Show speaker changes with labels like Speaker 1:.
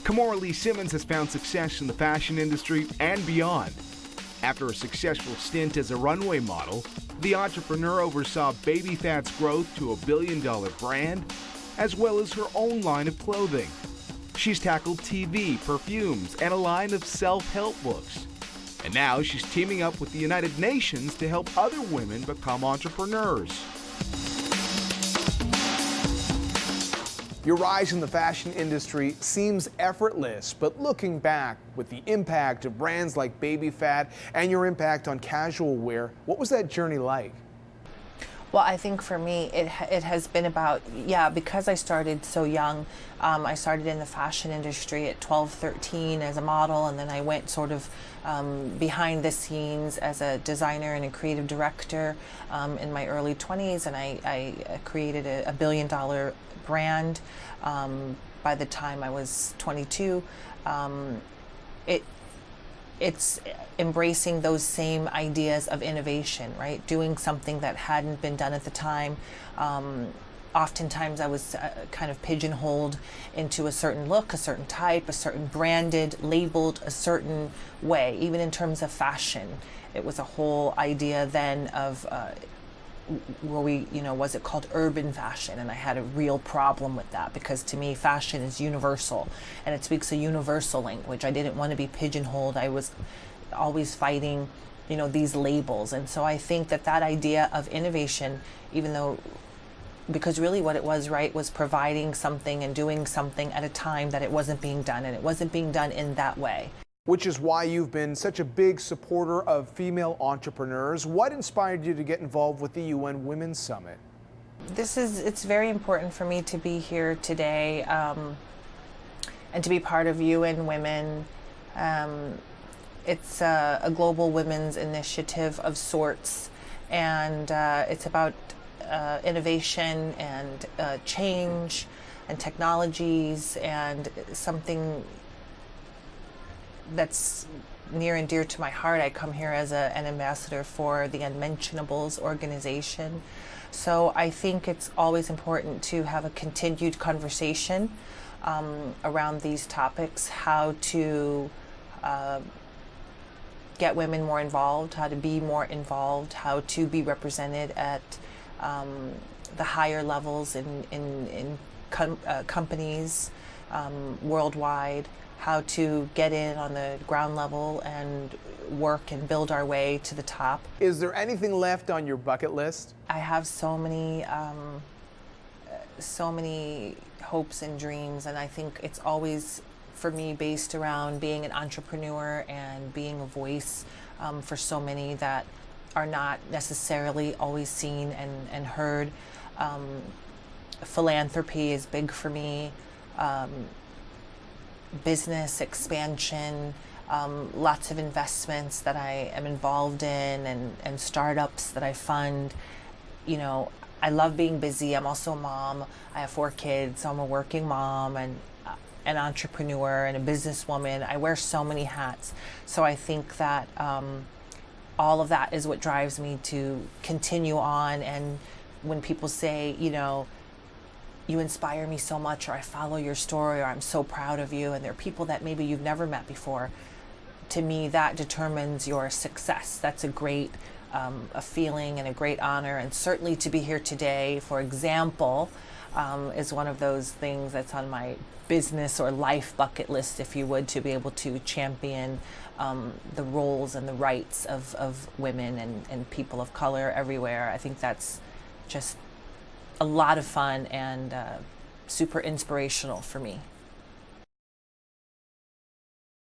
Speaker 1: Kimora Lee Simmons has found success in the fashion industry and beyond. After a successful stint as a runway model, the entrepreneur oversaw Baby Phat's growth to a billion-dollar brand, as well as her own line of clothing. She's tackled TV, perfumes, and a line of self-help books. And now she's teaming up with the United Nations to help other women become entrepreneurs.
Speaker 2: Your rise in the fashion industry seems effortless, but looking back with the impact of brands like Baby Phat and your impact on casual wear, what was that journey like?
Speaker 3: Well, I think for me, it has been about, because I started so young. I started in the fashion industry at 12, 13 as a model, and then I went sort of behind the scenes as a designer and a creative director in my early 20s, and I created a billion-dollar brand by the time I was 22. It's embracing those same ideas of innovation, right? Doing something that hadn't been done at the time. Oftentimes I was kind of pigeonholed into a certain look, a certain type, a certain branded, labeled a certain way. Even in terms of fashion, it was a whole idea then of was it called urban fashion? And I had a real problem with that, because to me fashion is universal and it speaks a universal language. I didn't want to be pigeonholed. I was always fighting, these labels. And so I think that idea of innovation, because really what it was, right, was providing something and doing something at a time that it wasn't being done, and it wasn't being done in that way.
Speaker 2: Which is why you've been such a big supporter of female entrepreneurs. What inspired you to get involved with the UN Women's Summit?
Speaker 3: It's very important for me to be here today and to be part of UN Women. It's a global women's initiative of sorts, and it's about innovation and change and technologies, and something that's near and dear to my heart. I come here as an ambassador for the Unmentionables organization. So I think it's always important to have a continued conversation around these topics, how to get women more involved, how to be more involved, how to be represented at the higher levels in companies worldwide, how to get in on the ground level and work and build our way to the top.
Speaker 2: Is there anything left on your bucket list?
Speaker 3: I have so many hopes and dreams, and I think it's always, for me, based around being an entrepreneur and being a voice for so many that are not necessarily always seen and heard. Philanthropy is big for me. Business expansion, lots of investments that I am involved in, and startups that I fund. I love being busy. I'm also a mom. I have 4 kids, so I'm a working mom and an entrepreneur and a businesswoman. I wear so many hats. So I think that all of that is what drives me to continue on. And when people say, you inspire me so much, or I follow your story, or I'm so proud of you, and there are people that maybe you've never met before, to me that determines your success. That's a great a feeling and a great honor. And certainly to be here today, for example, is one of those things that's on my business or life bucket list, if you would, to be able to champion the roles and the rights of women and people of color everywhere. I think that's just a lot of fun and super inspirational for me.